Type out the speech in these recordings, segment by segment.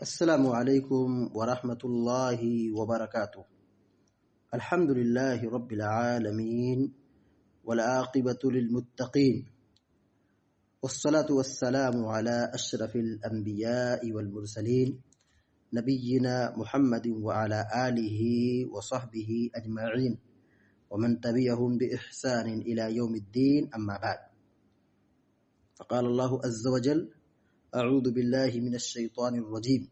السلام علیکم ورحمۃ اللہ وبرکاتہ۔ الحمد للہ رب العالمین والعاقبۃ للمتقین والصلاة والسلام علی اشرف الانبیاء والمرسلین نبینا محمد وعلی آلہ وصحبہ اجمعین ومن تبعهم بإحسان الى یوم الدین، اما بعد، فقال اللہ عز وجل: اعوذ باللہ من الشیطان الرجیم،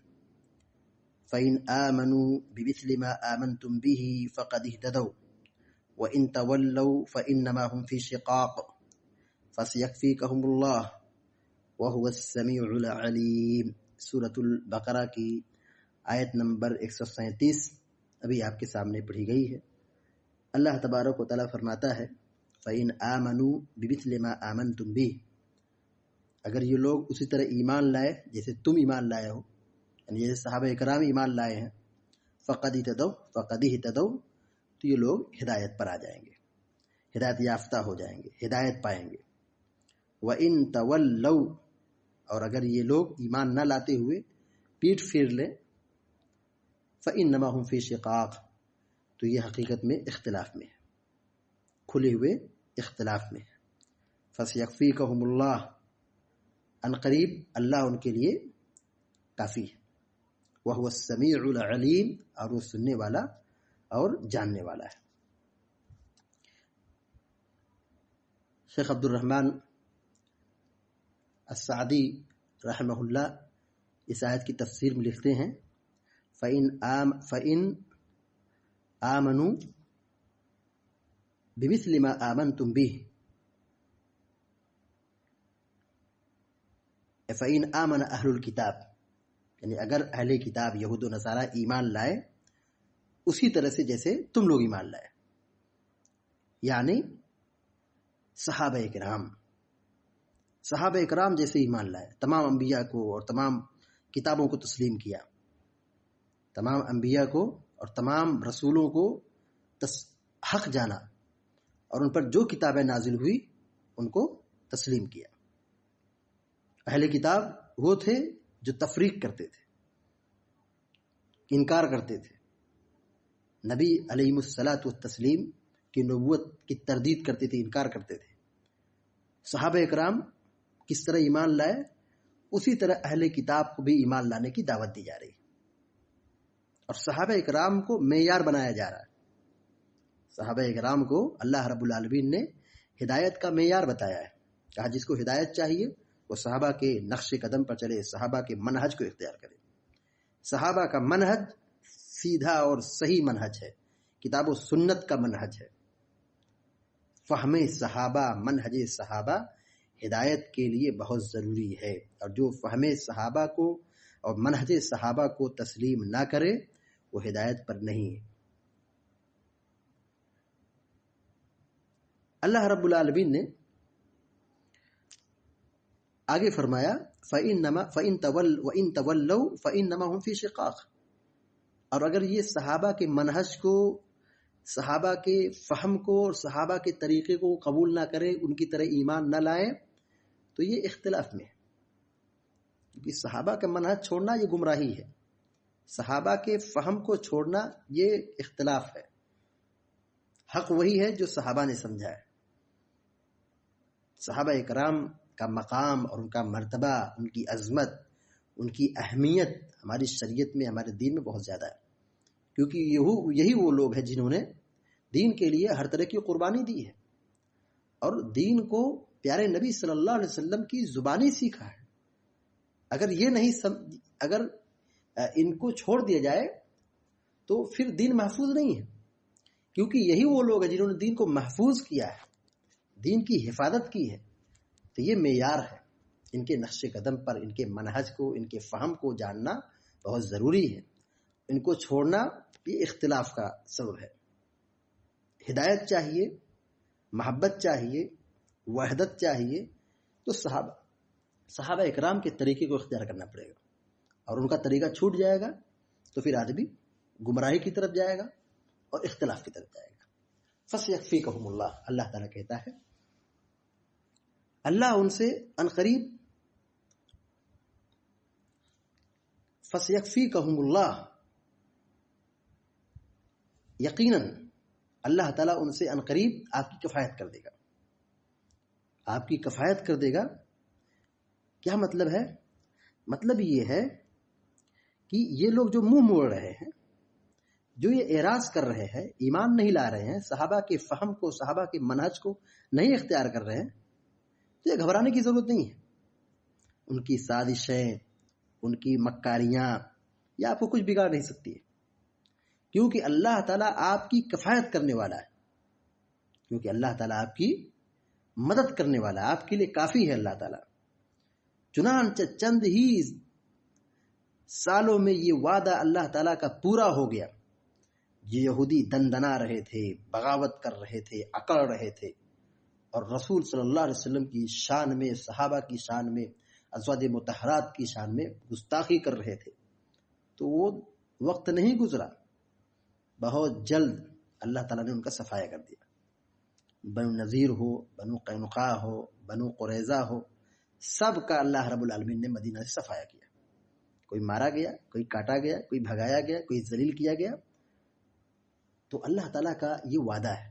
فإن آمنوا بمثل ما آمنتم به فقد اهتدوا وإن تولوا فإنما هم في شقاق فسيكفيكهم الله وهو السميع العليم۔ سورۃ البقرہ کی آیت نمبر 137 ابھی آپ کے سامنے پڑھی گئی ہے۔ اللہ تبارک و تعالیٰ فرماتا ہے فإن آمنوا بمثل ما آمنتم به، اگر یہ لوگ اسی طرح ایمان لائے جیسے تم ایمان لائے ہو، یعنی جیسے صحابہ کرام ایمان لائے ہیں، فقد اہتدوا، تو یہ لوگ ہدایت پر آ جائیں گے، ہدایت یافتہ ہو جائیں گے، ہدایت پائیں گے۔ وَإِن تَوَلَّوْا، اور اگر یہ لوگ ایمان نہ لاتے ہوئے پیٹھ پھیر لیں، فَإِنَّمَا هُمْ فِي شِقَاقٍ، تو یہ حقیقت میں اختلاف میں ہے، کھلے ہوئے اختلاف میں ہے۔ فَسَيَكْفِيكَهُمُ اللَّهُ، ان قریب اللہ ان کے لیے کافی ہے۔ وَهُوَ السَّمِيعُ الْعَلِيمُ، اور وہ سننے والا اور جاننے والا ہے۔ شیخ عبد الرحمن السعدی رحمہ اللہ اس آیت کی تفسیر میں لکھتے ہیں فَإِنْ آمَنُوا بِمِثْلِ مَا آمَنْتُمْ بِهِ، فَإِنْ آمَنَ أَهْلُ الْكِتَابِ، یعنی اگر اہل کتاب یہود و نصارہ ایمان لائے اسی طرح سے جیسے تم لوگ ایمان لائے، یعنی صحابہ اکرام جیسے ایمان لائے، تمام انبیاء کو اور تمام کتابوں کو تسلیم کیا، تمام انبیاء کو اور تمام رسولوں کو حق جانا اور ان پر جو کتابیں نازل ہوئی ان کو تسلیم کیا۔ اہل کتاب وہ تھے جو تفریق کرتے تھے، انکار کرتے تھے، نبی علیہ الصلاۃ والتسلیم کی نبوت کی تردید کرتے تھے، انکار کرتے تھے۔ صحابہ اکرام کس طرح ایمان لائے اسی طرح اہل کتاب کو بھی ایمان لانے کی دعوت دی جا رہی ہے، اور صحابہ اکرام کو معیار بنایا جا رہا ہے۔ صحابہ اکرام کو اللہ رب العالمین نے ہدایت کا معیار بتایا ہے، کہا جس کو ہدایت چاہیے وہ صحابہ کے نقش قدم پر چلے، صحابہ کے منہج کو اختیار کرے۔ صحابہ کا منہج سیدھا اور صحیح منہج ہے، کتاب و سنت کا منہج ہے۔ فہم صحابہ، منہج صحابہ ہدایت کے لیے بہت ضروری ہے، اور جو فہم صحابہ کو اور منہج صحابہ کو تسلیم نہ کرے وہ ہدایت پر نہیں ہے۔ اللہ رب العالمین نے آگے فرمایا وَإِن تَوَلَّوْا فَإِنَّمَا هُمْ فِي شِقَاقٍ، اور اگر یہ صحابہ کے منہج کو، صحابہ کے فہم کو اور صحابہ کے طریقے کو قبول نہ کریں، ان کی طرح ایمان نہ لائیں، تو یہ اختلاف میں ہے، کیونکہ صحابہ کا منہج چھوڑنا یہ گمراہی ہے، صحابہ کے فہم کو چھوڑنا یہ اختلاف ہے۔ حق وہی ہے جو صحابہ نے سمجھا ہے۔ صحابہ اکرام کا مقام اور ان کا مرتبہ، ان کی عظمت، ان کی اہمیت ہماری شریعت میں، ہمارے دین میں بہت زیادہ ہے، کیونکہ یہی وہ لوگ ہیں جنہوں نے دین کے لیے ہر طرح کی قربانی دی ہے، اور دین کو پیارے نبی صلی اللہ علیہ وسلم کی زبانی سیکھا ہے۔ اگر ان کو چھوڑ دیا جائے تو پھر دین محفوظ نہیں ہے، کیونکہ یہی وہ لوگ ہیں جنہوں نے دین کو محفوظ کیا ہے، دین کی حفاظت کی ہے۔ تو یہ معیار ہے، ان کے نقش قدم پر ان کے منہج کو، ان کے فہم کو جاننا بہت ضروری ہے، ان کو چھوڑنا یہ اختلاف کا سبب ہے۔ ہدایت چاہیے، محبت چاہیے، وحدت چاہیے، تو صحابہ اکرام کے طریقے کو اختیار کرنا پڑے گا، اور ان کا طریقہ چھوٹ جائے گا تو پھر آدمی گمراہی کی طرف جائے گا اور اختلاف کی طرف جائے گا۔ فَسَيَكْفِيكَهُمُ اللَّهُ، اللہ تعالیٰ کہتا ہے اللہ ان سے عنقریب فَسَيَكْفِيكَهُمُ اللَّهُ، یقیناً اللہ تعالیٰ ان سے عنقریب آپ کی کفایت کر دے گا، آپ کی کفایت کر دے گا۔ کیا مطلب ہے؟ مطلب یہ ہے کہ یہ لوگ جو منہ موڑ رہے ہیں، جو یہ اعراض کر رہے ہیں، ایمان نہیں لا رہے ہیں، صحابہ کے فہم کو، صحابہ کے منہج کو نہیں اختیار کر رہے ہیں، تو یہ گھبرانے کی ضرورت نہیں ہے۔ ان کی سازشیں، ان کی مکاریاں، یہ آپ کو کچھ بگاڑ نہیں سکتی ہے، کیونکہ اللہ تعالیٰ آپ کی کفایت کرنے والا ہے، کیونکہ اللہ تعالیٰ آپ کی مدد کرنے والا ہے، آپ کے لیے کافی ہے اللہ تعالیٰ۔ چنانچہ چند ہی سالوں میں یہ وعدہ اللہ تعالیٰ کا پورا ہو گیا۔ یہ یہودی دندنا رہے تھے، بغاوت کر رہے تھے، اکڑ رہے تھے، اور رسول صلی اللہ علیہ وسلم کی شان میں، صحابہ کی شان میں، ازواج مطہرات کی شان میں گستاخی کر رہے تھے، تو وہ وقت نہیں گزرا، بہت جلد اللہ تعالیٰ نے ان کا صفایا کر دیا۔ بنو نذیر ہو، بنو قینقاع ہو، بنو قریظہ ہو، سب کا اللہ رب العالمین نے مدینہ سے صفایا کیا۔ کوئی مارا گیا، کوئی کاٹا گیا، کوئی بھگایا گیا، کوئی ذلیل کیا گیا۔ تو اللہ تعالیٰ کا یہ وعدہ ہے،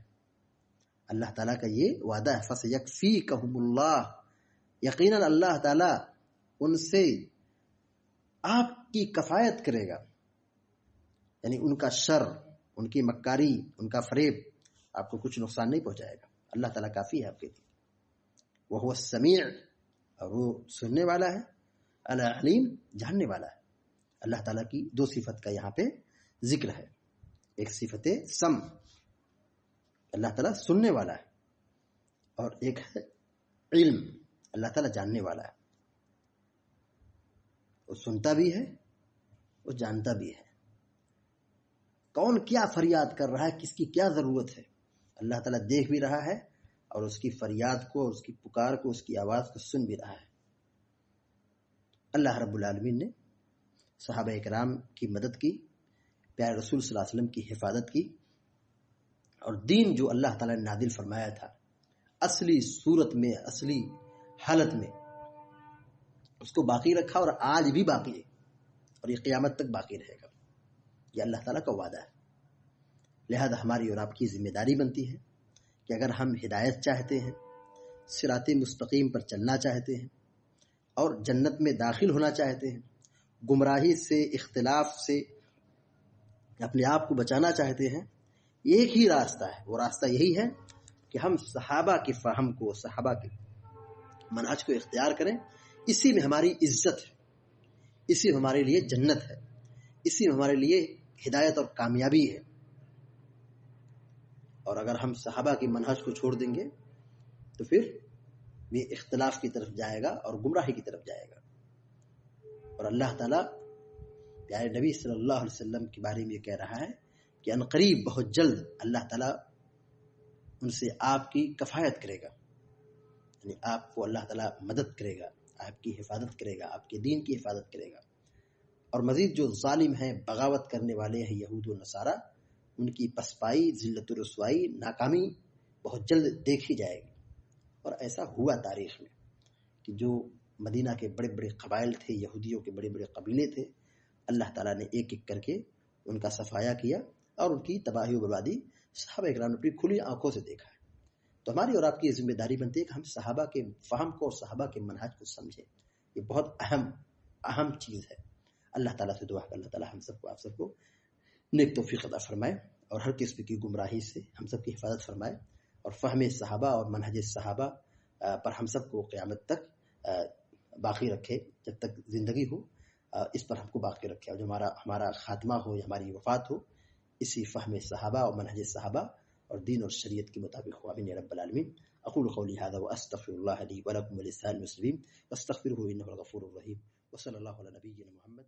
اللہ تعالیٰ کا یہ وعدہ ہے، فَسَيَكْفِيكَهُمُ اللَّهُ، یقیناً اللہ تعالیٰ ان سے آپ کی کفایت کرے گا، یعنی ان کا شر، ان کی مکاری، ان کا فریب آپ کو کچھ نقصان نہیں پہنچائے گا۔ اللہ تعالیٰ کافی ہے آپ کے لیے۔ وَهُوَ السَّمِيعُ، اور وہ سننے والا ہے، العلیم، جاننے والا ہے۔ اللہ تعالیٰ کی دو صفت کا یہاں پہ ذکر ہے، ایک صفت سمع، اللہ تعالیٰ سننے والا ہے، اور ایک ہے علم، اللہ تعالیٰ جاننے والا ہے۔ وہ سنتا بھی ہے، وہ جانتا بھی ہے، کون کیا فریاد کر رہا ہے، کس کی کیا ضرورت ہے، اللہ تعالیٰ دیکھ بھی رہا ہے، اور اس کی فریاد کو، اس کی پکار کو، اس کی آواز کو سن بھی رہا ہے۔ اللہ رب العالمین نے صحابہ اکرام کی مدد کی، پیارے رسول صلی اللہ علیہ وسلم کی حفاظت کی، اور دین جو اللہ تعالیٰ نے نازل فرمایا تھا اصلی صورت میں، اصلی حالت میں، اس کو باقی رکھا، اور آج بھی باقی ہے، اور یہ قیامت تک باقی رہے گا۔ یہ اللہ تعالیٰ کا وعدہ ہے۔ لہذا ہماری اور آپ کی ذمہ داری بنتی ہے کہ اگر ہم ہدایت چاہتے ہیں، صراط مستقیم پر چلنا چاہتے ہیں، اور جنت میں داخل ہونا چاہتے ہیں، گمراہی سے، اختلاف سے اپنے آپ کو بچانا چاہتے ہیں، ایک ہی راستہ ہے، وہ راستہ یہی ہے کہ ہم صحابہ کے فہم کو، صحابہ کے منہج کو اختیار کریں۔ اسی میں ہماری عزت ہے، اسی میں ہمارے لیے جنت ہے، اسی میں ہمارے لیے ہدایت اور کامیابی ہے۔ اور اگر ہم صحابہ کے منہج کو چھوڑ دیں گے تو پھر یہ اختلاف کی طرف جائے گا اور گمراہی کی طرف جائے گا۔ اور اللہ تعالیٰ پیارے نبی صلی اللہ علیہ وسلم کے بارے میں یہ کہہ رہا ہے کہ عنقریب، بہت جلد اللہ تعالیٰ ان سے آپ کی کفایت کرے گا، یعنی آپ کو اللہ تعالیٰ مدد کرے گا، آپ کی حفاظت کرے گا، آپ کے دین کی حفاظت کرے گا۔ اور مزید جو ظالم ہیں، بغاوت کرنے والے ہیں، یہود و نصارہ، ان کی پسپائی، ذلت و رسوائی، ناکامی بہت جلد دیکھی جائے گی۔ اور ایسا ہوا تاریخ میں کہ جو مدینہ کے بڑے بڑے قبائل تھے، یہودیوں کے بڑے بڑے قبیلے تھے، اللہ تعالیٰ نے ایک ایک کر کے ان کا صفایا کیا، اور ان کی تباہی و بربادی صحابہ اکرام نے اپنی کھلی آنکھوں سے دیکھا ہے۔ تو ہماری اور آپ کی یہ ذمہ داری بنتی ہے کہ ہم صحابہ کے فہم کو اور صحابہ کے منہج کو سمجھیں۔ یہ بہت اہم چیز ہے۔ اللہ تعالیٰ سے دعا ہے کہ اللہ تعالیٰ ہم سب کو، آپ سب کو نیک توفیق عطا فرمائے، اور ہر قسم کی گمراہی سے ہم سب کی حفاظت فرمائے، اور فہم صحابہ اور منہج صحابہ پر ہم سب کو قیامت تک باقی رکھے، جب تک زندگی ہو اس پر ہم کو باقی رکھے، اور جو ہمارا خاتمہ ہو یا ہماری وفات ہو اسی فہم صحابہ اور منہج صحابہ اور دین اور شریعت کے مطابق ہو۔ آمین یا رب العالمین۔ اقول قولی هذا واستغفر الله لي ولكم ولسائر المسلمين واستغفروه انه الغفور الرحيم، وصلى الله على نبينا محمد۔